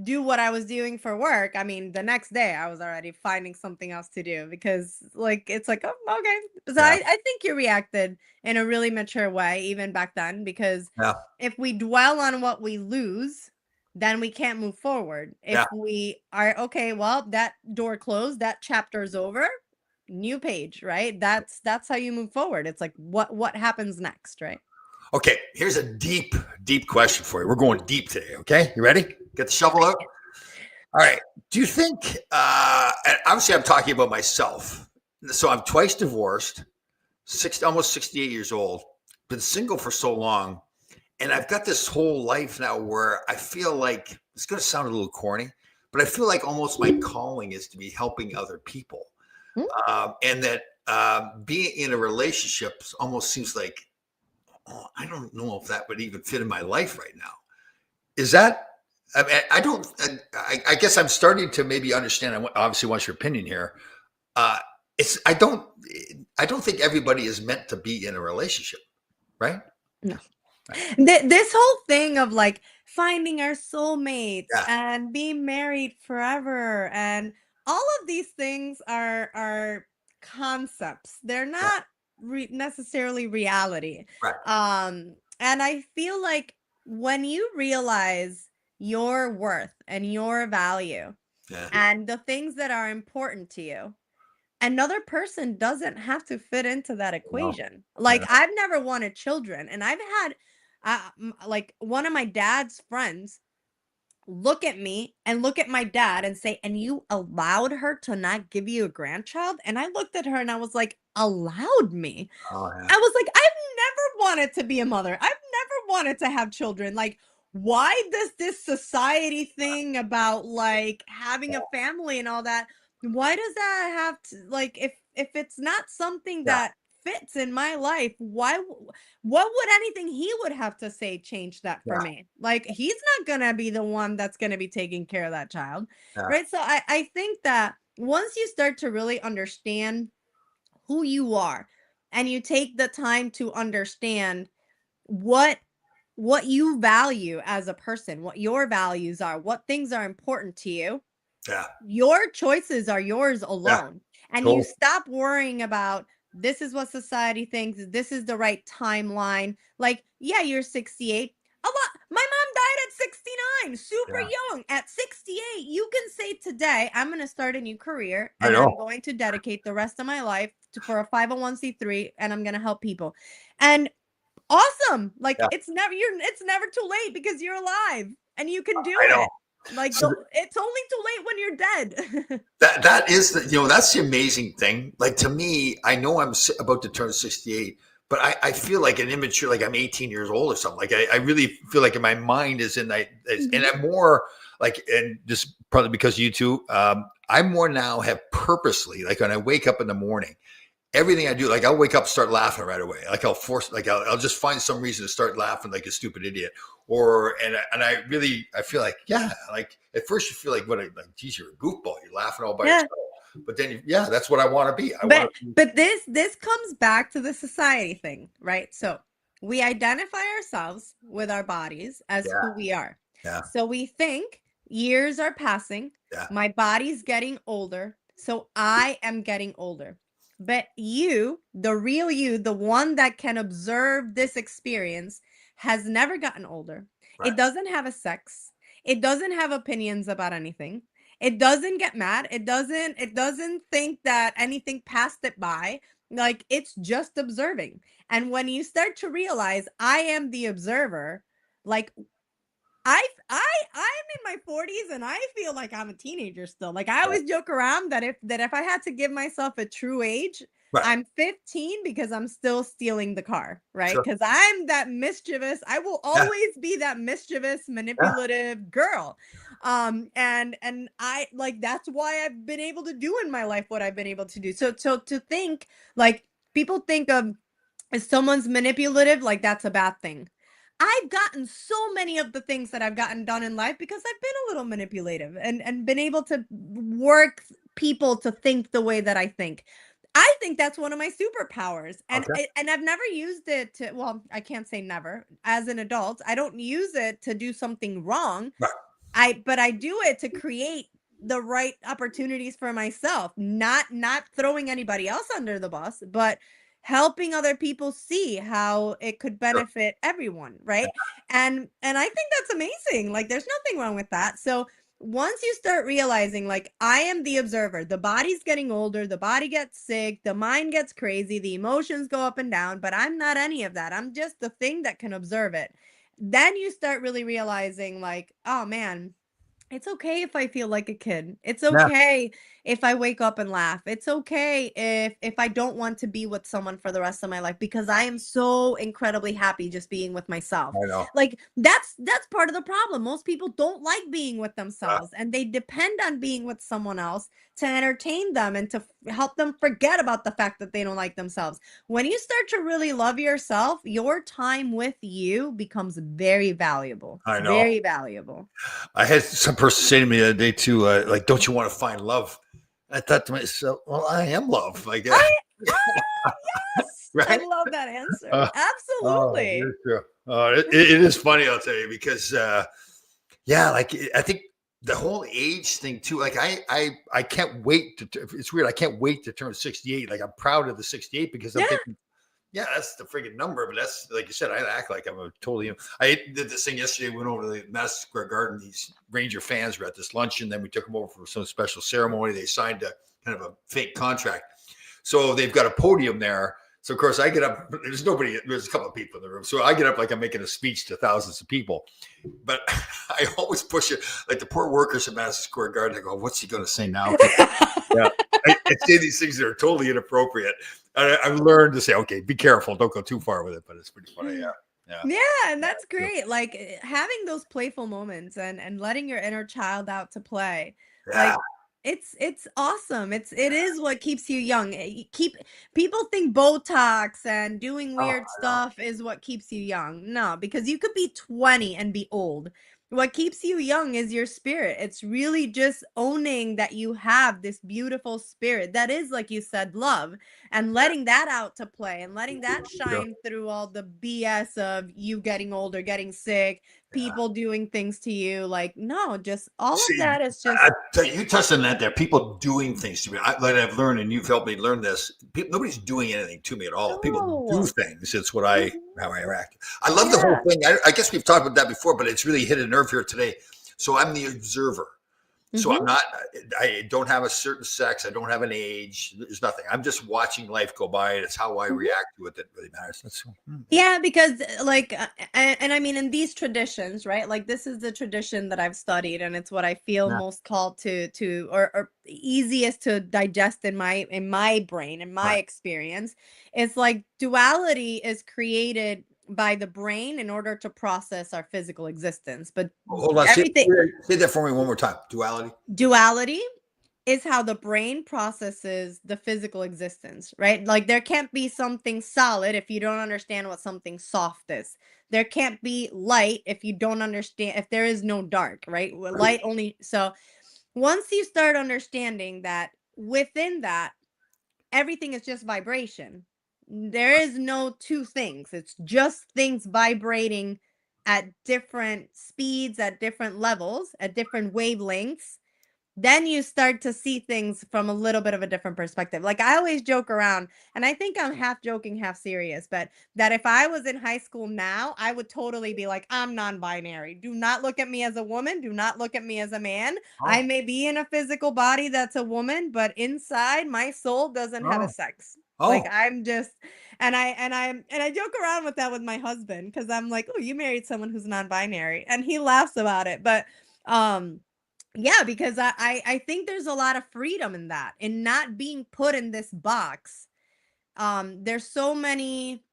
do what I was doing for work, I mean, the next day I was already finding something else to do because like it's like, oh, okay. So Yeah. I think you reacted in a really mature way even back then because Yeah. if we dwell on what we lose, then we can't move forward. Yeah. If we are okay, well, that door closed, that chapter's over, new page, right? That's how you move forward. It's like what happens next, right? Okay. Here's a deep, deep question for you. We're going deep today. Okay. You ready? Get the shovel out. All right. Do you think, and obviously I'm talking about myself. So I'm twice divorced, almost 68 years old, been single for so long. And I've got this whole life now where I feel like it's going to sound a little corny, but I feel like almost my calling is to be helping other people. Hmm? And that being in a relationship almost seems like, oh, I don't know if that would even fit in my life right now. Is that I mean, I don't. I guess I'm starting to maybe understand. I obviously want your opinion here. Uh, it's. I don't. I don't think everybody is meant to be in a relationship, right? No. Right. This whole thing of like finding our soulmates Yeah. and being married forever and all of these things are concepts. They're Yeah. not necessarily reality. Right. And I feel like when you realize your worth and your value Yeah. and the things that are important to you, another person doesn't have to fit into that No. equation. I Like know. I've never wanted children, and I've had like one of my dad's friends look at me and look at my dad and say, "And you allowed her to not give you a grandchild?" And I looked at her and I was like, "Allowed me?" Oh yeah. I was like, "I've never wanted to be a mother. I've never wanted to have children. Like, why does this society thing about like having a family and all that, why does that have to like if it's not something Yeah. that fits in my life, what would anything he would have to say change that for Yeah. me? Like he's not going to be the one that's going to be taking care of that child." Yeah. Right? So I think that once you start to really understand who you are and you take the time to understand what what you value as a person, what your values are, what things are important to you, Yeah. your choices are yours Yeah. alone. And you Cool. stop worrying about this is what society thinks, this is the right timeline. Like, yeah, you're 68. A lot. My mom died at 69, super Yeah. young. At 68, you can say today, I'm going to start a new career I and I'm know. going to dedicate the rest of my life for a 501c3 and I'm going to help people. And awesome. Like Yeah. it's never too late because you're alive and you can do I know. it. Like So it's only too late when you're dead. that is the that's the amazing thing. Like to me, I know I'm about to turn 68, but I feel like an immature, like I'm 18 years old or something. Like I really feel like my mind is in that, and Mhm. I'm more like, and just probably because you two, I'm more now have purposely like when I wake up in the morning, everything I do, like I'll wake up, start laughing right away. Like I'll force, like I'll just find some reason to start laughing like a stupid idiot. Or and I really I feel like like at first you feel like like geez, you're a goofball, you're laughing all by Yeah. yourself. But then that's what I want to be. I want But to be. this comes back to the society thing, right? So we identify ourselves with our bodies as Yeah, who we are. yeah, So we think years are passing, yeah, my body's getting older, so I am getting older. But you, the real you, the one that can observe this experience, has never gotten older. right. It doesn't have a sex. It doesn't have opinions about anything. It doesn't get mad. It doesn't think that anything passed it by. Like it's just observing. And when you start to realize I am the observer, like I'm in my 40s and I feel like I'm a teenager still. Like I Right, always joke around that if I had to give myself a true age, right. I'm 15 because I'm still stealing the car, right? Sure. Because I'm that mischievous. I will Yeah, always be that mischievous, yeah, manipulative girl. And I like that's why I've been able to do in my life what I've been able to do. So to think like people think of if someone's manipulative, like that's a bad thing. I've gotten so many of the things that I've gotten done in life because I've been a little manipulative and been able to work people to think the way that I think. I think that's one of my superpowers. And okay. and I've never used it I can't say never. As an adult, I don't use it to do something wrong. Right. but I do it to create the right opportunities for myself, not throwing anybody else under the bus, but helping other people see how it could Sure. benefit everyone, right? And I think that's amazing. Like there's nothing wrong with that. So once you start realizing like I am the observer, the body's getting older, the body gets sick, the mind gets crazy, the emotions go up and down, but I'm not any of that. I'm just the thing that can observe it. Then you start really realizing like, oh man, it's okay if I feel like a kid. It's Yeah, okay if I wake up and laugh. It's okay if I don't want to be with someone for the rest of my life because I am so incredibly happy just being with myself. I know. Like that's part of the problem. Most people don't like being with Uh, themselves and they depend on being with someone else to entertain them and to help them forget about the fact that they don't like themselves. When you start to really love yourself, your time with you becomes very valuable. I know. Very valuable. I had some person say to me the other day too, like, "Don't you want to find love?" I thought to myself, "Well, I am love, like, I yes! I right?" love that answer. Uh, oh, it Absolutely. is true. It is funny, I'll tell you, because yeah, like I think the whole age thing too. Like I can't wait to. It's weird. I can't wait to turn 68. Like I'm proud of the 68 because I'm Yeah. thinking, yeah, that's the freaking number. But that's like you said. I act like I'm a totally. I did this thing yesterday. Went over to the Madison Square Garden. These Ranger fans were at this luncheon. Then we took them over for some special ceremony. They signed a kind of a fake contract. So they've got a podium there. So of course I get up. There's nobody. There's a couple of people in the room. So I get up like I'm making a speech to thousands of people. But I always push it. Like the poor workers at Madison Square Garden. I go, "What's he going to say now?" Yeah, I say these things that are totally inappropriate. And I've learned to say, "Okay, be careful. Don't go too far with it." But it's pretty funny. Yeah, yeah, Yeah, and that's yeah. great. Like having those playful moments and letting your inner child out to play. Yeah. Like it's awesome. It is what keeps you young. Keep people think Botox and doing Oh, weird I know. stuff is what keeps you young. No, because you could be 20 and be old. What keeps you young is your spirit. It's really just owning that you have this beautiful spirit that is, like you said, love and letting that out to play and letting that Yeah. shine through all the BS of you getting older, getting sick, Yeah. people doing things to you. Like, no, just all of See, that is I just tell you, you touched on that there. People doing things to me. Like I've learned, and you've helped me learn this. Nobody's doing anything to me at all. People do no. things. It's Mhm. how I react. I love the whole Yeah. thing. I guess we've talked about that before, but it's really hit a nerve here today. So I'm the observer. So Hmm. I'm not. I don't have a certain sex. I don't have an age. There's nothing. I'm just watching life go by, and it's how I Hmm. react to it that really matters. Yeah. Yeah, because like, and I mean, in these traditions, right? Like, this is the tradition that I've studied, and it's what I feel Yeah. most called to, or easiest to digest in my brain, in my Right. experience. It's like duality is created by the brain in order to process our physical existence, but Hold on. everything Say that for me one more time. Duality. duality is how the brain processes the physical existence, right? Like there can't be something solid if you don't understand what something soft is. There can't be light if you don't understand if there is no dark, right? Light only so once you start understanding that within that everything is just vibration. There is no two things. It's just things vibrating at different speeds, at different levels, at different wavelengths, then you start to see things from a little bit of a different perspective. Like I always joke around, and I think I'm half joking, half serious, but that if I was in high school now, I would totally be like, I'm non binary. Do not look at me as a woman. Do not look at me as a man. I Oh. may be in a physical body that's a woman, but inside my soul doesn't have a Oh. sex. Like Oh. I'm just and I joke around with that with my husband because I'm like, oh, you married someone who's non-binary. And he laughs about it. But um yeah, because I think there's a lot of freedom in that, in not being put in this box. There's so many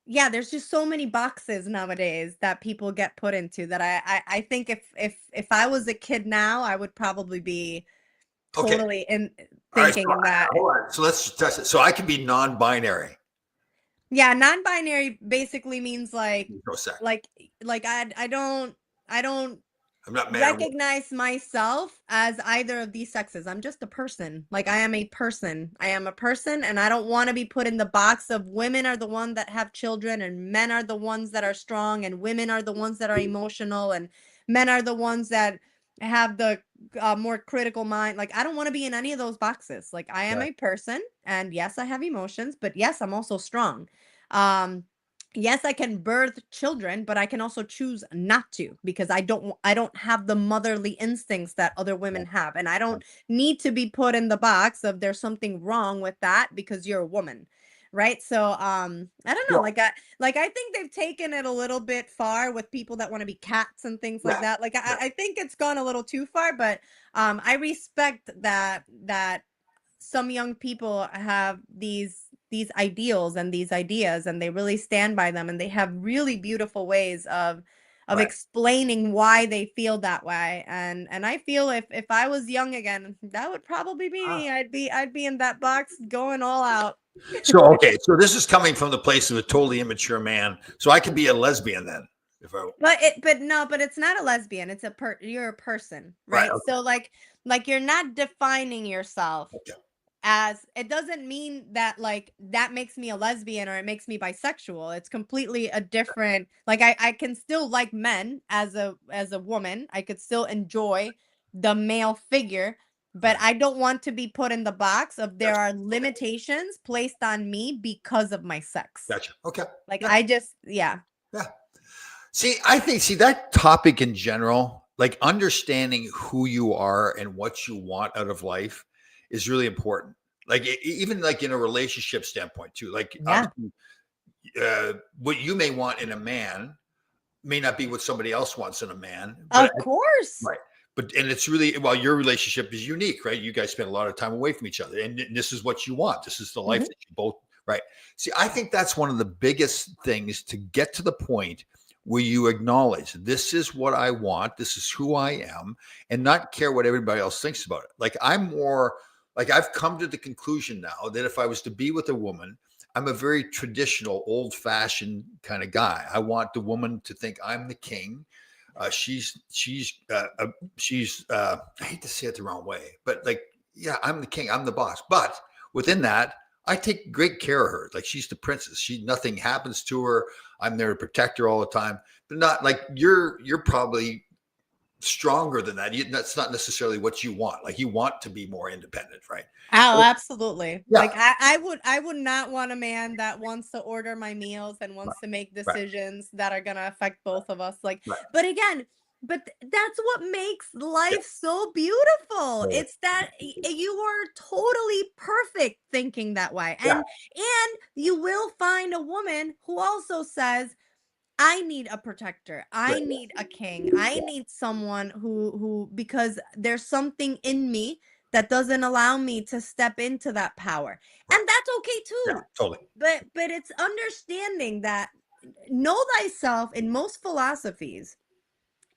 yeah, there's just so many boxes nowadays that people get put into that I think if I was a kid now, I would probably be Okay. totally in All right. So thinking in that. hold on. So let's test it. So I can be non-binary. Yeah, non-binary basically means There's no sex. like I don't I'm not man or woman. recognize myself as either of these sexes. I'm just a person. Like I am a person. I am a person and I don't want to be put in the box of women are the ones that have children and men are the ones that are strong and women are the ones that are emotional and men are the ones that have the more critical mind. Like, I don't want to be in any of those boxes. Like, I am Yeah. a person, and yes, I have emotions, but yes, I'm also strong. Um, yes, I can birth children, but I can also choose not to, because I don't have the motherly instincts that other women have, and I Yeah. don't need to be put in the box of there's something wrong with that because you're a woman. Right. So I don't know, Well, like I think they've taken it a little bit far with people that want to be cats and things like yeah. that. Like Yeah. I think it's gone a little too far, but I respect that some young people have these ideals and these ideas, and they really stand by them, and they have really beautiful ways of Right. explaining why they feel that way. And I feel if I was young again, that would probably be Ah. me. I'd be in that box going all out. So, okay. So this is coming from the place of a totally immature man. So I could be a lesbian then if I, But no, but it's not a lesbian. It's you're a person, right. right? So like you're not defining yourself Okay. as, it doesn't mean that like that makes me a lesbian or it makes me bisexual. It's completely a different, like I can still like men as a woman. I could still enjoy the male figure, but Right. I don't want to be put in the box of there Gotcha. are Okay. limitations placed on me because of my sex. Gotcha. Okay. Like Yeah. I just, yeah. Yeah. See that topic in general, like understanding who you are and what you want out of life is really important. Like even like in a relationship standpoint too. Like Yeah. obviously, what you may want in a man may not be what somebody else wants in a man, but Of course. right. But and it's really, well, your relationship is unique, right? You guys spend a lot of time away from each other, and this is what you want. This is the life Mhm. that you both, right? See, I think that's one of the biggest things, to get to the point where you acknowledge this is what I want, this is who I am, and not care what everybody else thinks about it. Like I'm more like, I've come to the conclusion now that if I was to be with a woman, I'm a very traditional, old-fashioned kind of guy. I want the woman to think I'm the king. She's I hate to say it the wrong way, but like, yeah, I'm the king, I'm the boss. But within that, I take great care of her. Like she's the princess. Nothing happens to her. I'm there to protect her all the time. But not like you're probably stronger than that. That's not necessarily what you want. Like you want to be more independent, right? Oh, So, absolutely. yeah, Like I would not want a man that wants to order my meals and right, wants to make right, decisions that are going to affect both of us. Like, right. but again, that's what makes Yeah, life so beautiful. totally. It's that you are totally perfect thinking that way. Yeah, And you will find a woman who also says, I need a protector. I right. need a king. I need someone who because there's something in me that doesn't allow me to step into that power. Right. And that's okay Yeah, too. totally. But it's understanding that know thyself in most philosophies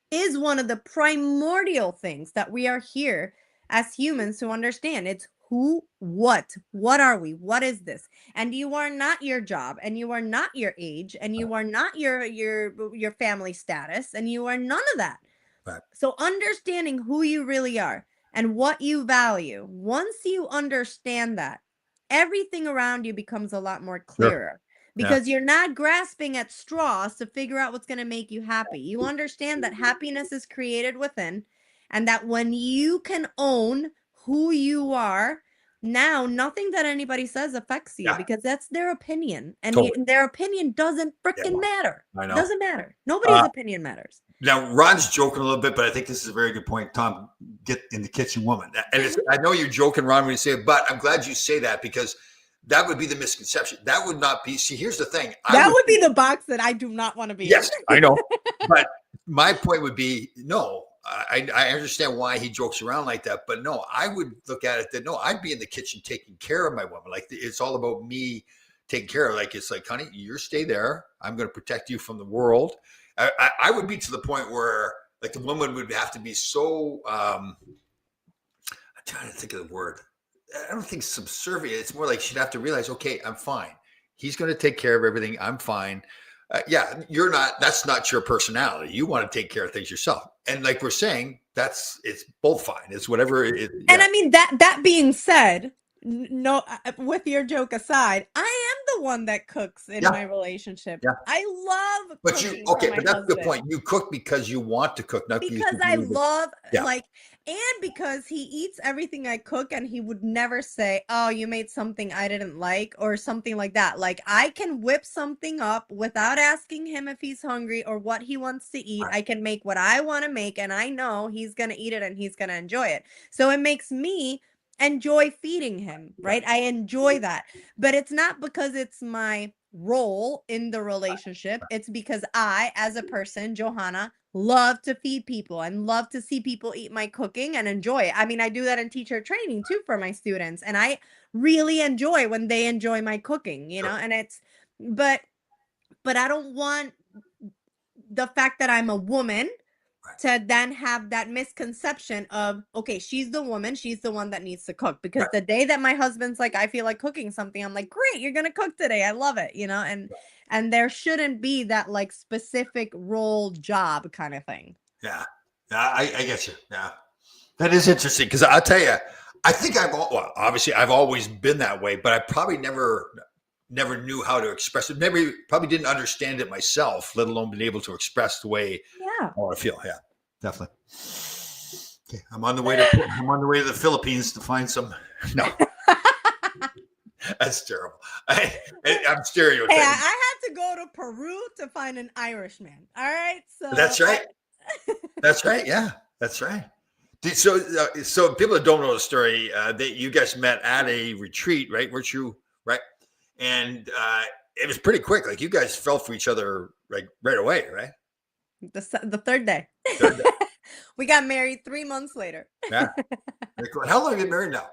is one of the primordial things that we are here as humans to understand. It's who, what are we? What is this? And you are not your job, and you are not your age, and Right, you are not your family status, and you are none of that. right. So understanding who you really are and what you value, once you understand that, everything around you becomes a lot more Sure. clearer, Yeah. because you're not grasping at straws to figure out what's going to make you happy. You understand that happiness is created within, and that when you can own who you are, now nothing that anybody says affects you, Yeah. because that's their opinion, and Totally. their opinion doesn't Yeah. freaking matter. I know. Doesn't matter. Nobody's Uh, opinion matters. Now, Ron's joking a little bit, but I think this is a very good point. Tom, get in the kitchen woman. And I know you're joking, Ron, when you say it, but I'm glad you say that, because that would be the misconception. That would not be. See, here's the thing. That would be the box that I do not want to be in. Yes, I know. But my point would be, no, I understand why he jokes around like that, but no, I would look at it that no, I'd be in the kitchen taking care of my woman. Like it's all about me taking care of. Like it's like, honey, you stay there. I'm going to protect you from the world. I would be to the point where like the woman would have to be so. I'm trying to think of the word. I don't think subservient. It's more like she'd have to realize, okay, I'm fine. He's going to take care of everything. I'm fine. Yeah, you're not. That's not your personality. You want to take care of things yourself. And like we're saying, it's both fine. It's whatever. And Yeah, I mean, that being said, no, with your joke aside, I am the one that cooks in Yeah. my relationship. Yeah. I love But cooking for okay, my but that's the husband. point. You cook because you want to cook, not because Because you I believe it. love, Yeah. like, and because he eats everything I cook and he would never say, "Oh, you made something I didn't like," or something like that. Like, I can whip something up without asking him if he's hungry or what he wants to eat. Right. I can make what I want to make and I know he's going to eat it and he's going to enjoy it. So it makes me enjoy feeding him, right? I enjoy that. But it's not because it's my role in the relationship. It's because I, as a person, Johanna, love to feed people and love to see people eat my cooking and enjoy it. I mean, I do that in teacher training too for my students, and I really enjoy when they enjoy my cooking, you know, Sure. and it's, but I don't want the fact that I'm a woman Right. to then have that misconception of, okay, she's the woman, she's the one that needs to cook. Because Right. the day that my husband's like, I feel like cooking something, I'm like, great, you're gonna cook today, I love it, you know. And there shouldn't be that like specific role job kind of thing. Yeah. Yeah, I get you. Yeah. That is interesting because I'll tell you, I think well, obviously I've always been that way, but I probably never knew how to express it. Maybe probably didn't understand it myself, let alone been able to express the way Yeah. I feel. Yeah, definitely. Okay, I'm on the way to the Philippines to find some. No, that's terrible. I'm stereotyping. Hey, I had to go to Peru to find an Irishman. All right, so That's right. That's right. Yeah, that's right. So people that don't know the story, that you guys met at a retreat, right? Weren't you right? And it was pretty quick. Like you guys fell for each other like right away, right? the third day. Third day. We got married 3 months later. Yeah. Very cool. How long have you been married now?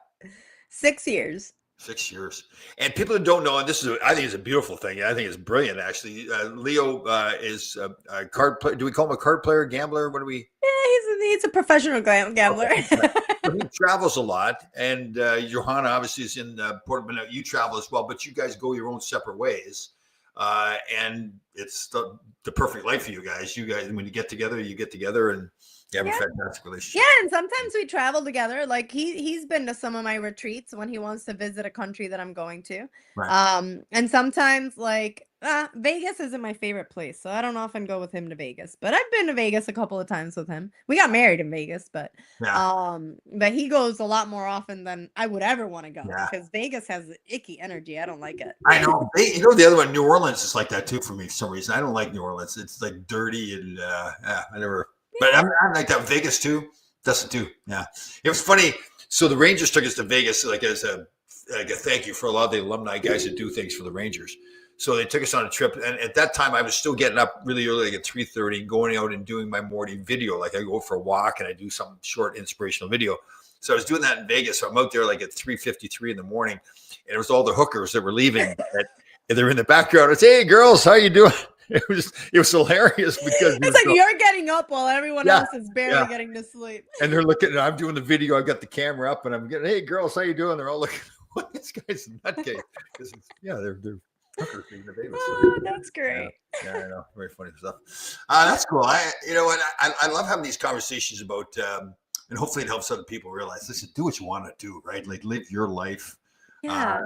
6 years. 6 years. And people that don't know, and I think it's a beautiful thing. I think it's brilliant, actually. Leo is a card player. Do we call him a card player, gambler? What do we? Yeah, he's a professional gambler. Okay. He travels a lot, and Johanna obviously is in Portland. You travel as well, but you guys go your own separate ways, and it's the perfect life for you guys. You guys, when you get together, and you have a fantastic relationship. Yeah, and sometimes we travel together. Like he's been to some of my retreats when he wants to visit a country that I'm going to. Right. And sometimes like Vegas isn't my favorite place, so I don't often go with him to Vegas. But I've been to Vegas a couple of times with him. We got married in Vegas, but he goes a lot more often than I would ever want to go because Vegas has icky energy. I don't like it. I know. The other one, New Orleans is like that too for me for some reason. I don't like New Orleans. It's like dirty and I never. But I'm like that. Vegas too doesn't do. Yeah, it was funny. So the Rangers took us to Vegas like as a thank you for a lot of the alumni guys that do things for the Rangers. So they took us on a trip, and at that time I was still getting up really early, like at 3:30, going out and doing my morning video. Like I go for a walk and I do some short inspirational video. So I was doing that in Vegas. So I'm out there like at 3:53 in the morning, and it was all the hookers that were leaving. And they're in the background. It's, hey girls, how you doing? It was hilarious because it's like you're getting up while everyone else is barely getting to sleep. And they're looking, and I'm doing the video. I've got the camera up, and I'm getting, hey girls, how you doing? They're all looking. What, this guy's a nutcase. They're hookers in the Vegas. Oh, that's great. Yeah, I know. Very funny stuff. That's cool. I love having these conversations about, and hopefully it helps other people realize, listen, do what you want to do, right? Like live your life. Yeah.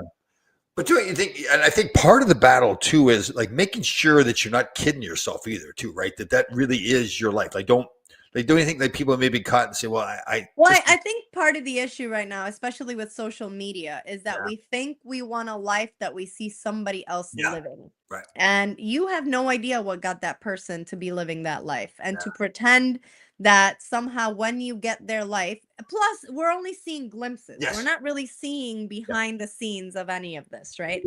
But do you think, and I think part of the battle too is like making sure that you're not kidding yourself either, too, right? That really is your life. Like, don't anything that people may be caught and say, well, I think part of the issue right now, especially with social media, is that we think we want a life that we see somebody else living. Right. And you have no idea what got that person to be living that life. And to pretend that somehow when you get their life, plus we're only seeing glimpses. Yes. We're not really seeing behind the scenes of any of this, right?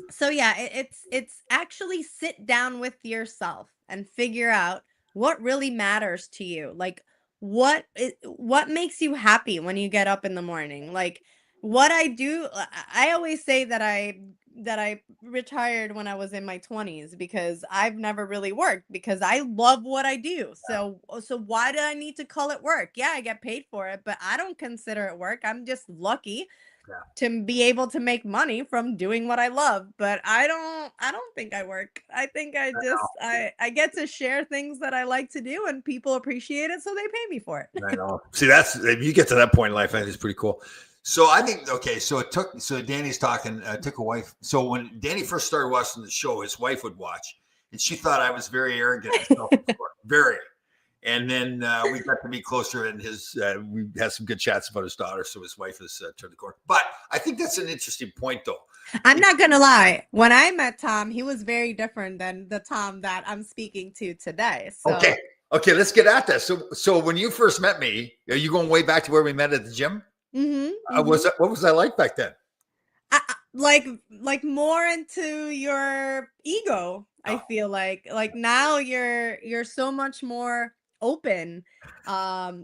So yeah, it's actually sit down with yourself and figure out what really matters to you. Like what makes you happy when you get up in the morning? Like what I do, I always say that I retired when I was in my 20s because I've never really worked because I love what I do. So why do I need to call it work? Yeah, I get paid for it, but I don't consider it work. I'm just lucky to be able to make money from doing what I love. But I don't think I work. I think I get to share things that I like to do and people appreciate it, so they pay me for it. I know. See, if you get to that point in life, I think it's pretty cool. So I think okay. So Danny's talking. Took a wife. So when Danny first started watching the show, his wife would watch, and she thought I was very arrogant, and self-important, very. And then we got to be closer, and we had some good chats about his daughter. So his wife has turned the corner. But I think that's an interesting point, though. I'm not gonna lie. When I met Tom, he was very different than the Tom that I'm speaking to today. So. Okay, let's get at that. So when you first met me, are you going way back to where we met at the gym? Mm-hmm. What was I like back then? Like more into your ego. I feel like now you're so much more open,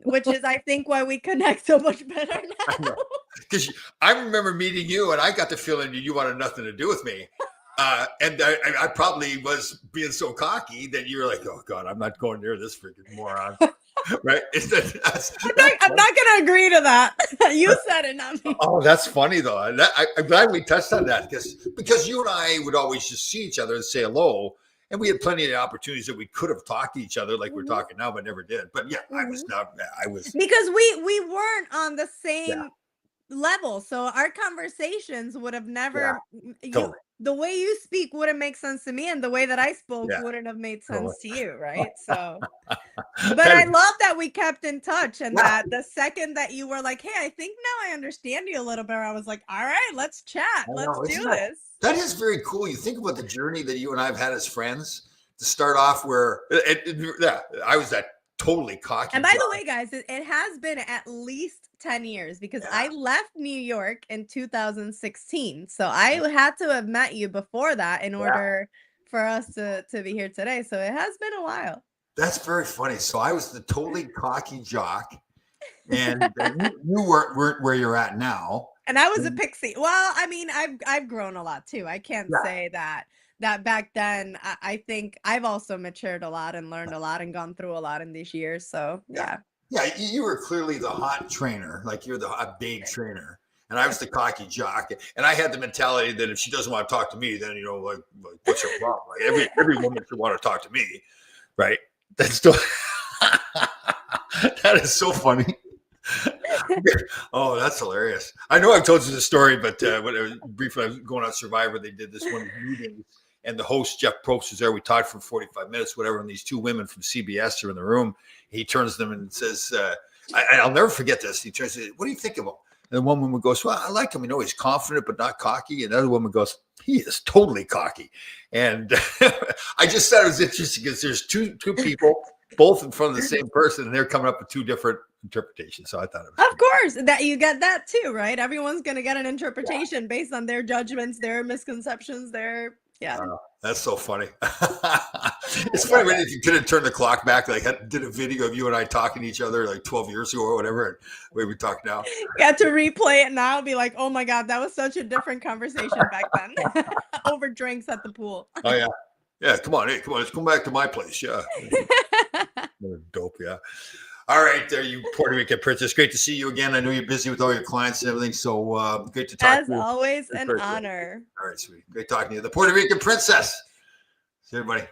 which is I think why we connect so much better now. Because I remember meeting you, and I got the feeling you wanted nothing to do with me. And I probably was being so cocky that you were like, "Oh God, I'm not going near this freaking moron." Right? I'm not going to agree to that. You said it, not me. Oh, that's funny though. I'm glad we touched on that because you and I would always just see each other and say hello, and we had plenty of opportunities that we could have talked to each other like we're talking now, but never did. But yeah, I was because we weren't on the same level, so our conversations would have never. Totally. The way you speak wouldn't make sense to me, and the way that I spoke wouldn't have made sense to you, right? So, but I love that we kept in touch, and that the second that you were like, "Hey, I think now I understand you a little bit," I was like, "All right, let's chat, let's do this." That is very cool. You think about the journey that you and I've had as friends. To start off, where I was that totally cocky. And by the way, guys, it has been at least 10 years because I left New York in 2016. So I had to have met you before that in order for us to be here today. So it has been a while. That's very funny. So I was the totally cocky jock, and you weren't where you're at now. And I was a pixie. Well, I mean, I've grown a lot too. I can't say that back then. I think I've also matured a lot and learned a lot and gone through a lot in these years. So yeah, you were clearly the hot trainer, like you're the hot big trainer, and I was the cocky jock. And I had the mentality that if she doesn't want to talk to me, then like what's your problem? Like every woman should want to talk to me, right? That's still that is so funny. Oh, that's hilarious. I know I've told you the story, but briefly, I was going on Survivor. They did this one meeting, and the host, Jeff Probst, was there. We talked for 45 minutes, whatever, and these two women from CBS are in the room. He turns to them and says, I'll never forget this. He turns to them, what do you think of him? And one woman goes, well, I like him. You know, he's confident but not cocky. And the other woman goes, he is totally cocky. And I just thought it was interesting because there's two people, both in front of the same person, and they're coming up with two different interpretations. So I thought it was of course that you get that too, right? Everyone's going to get an interpretation based on their judgments, their misconceptions, that's so funny. It's funny if you could have turned the clock back, like did a video of you and I talking to each other like 12 years ago or whatever, and the way we talk now. You have to replay it now, be like, oh my God, that was such a different conversation back then. Over drinks at the pool. Oh yeah. Yeah, come on, let's come back to my place. Yeah. Dope, yeah. All right, there, you Puerto Rican princess. Great to see you again. I know you're busy with all your clients and everything, so great to talk to you. As always, an honor. All right, sweetie. Great talking to you. The Puerto Rican princess. See everybody.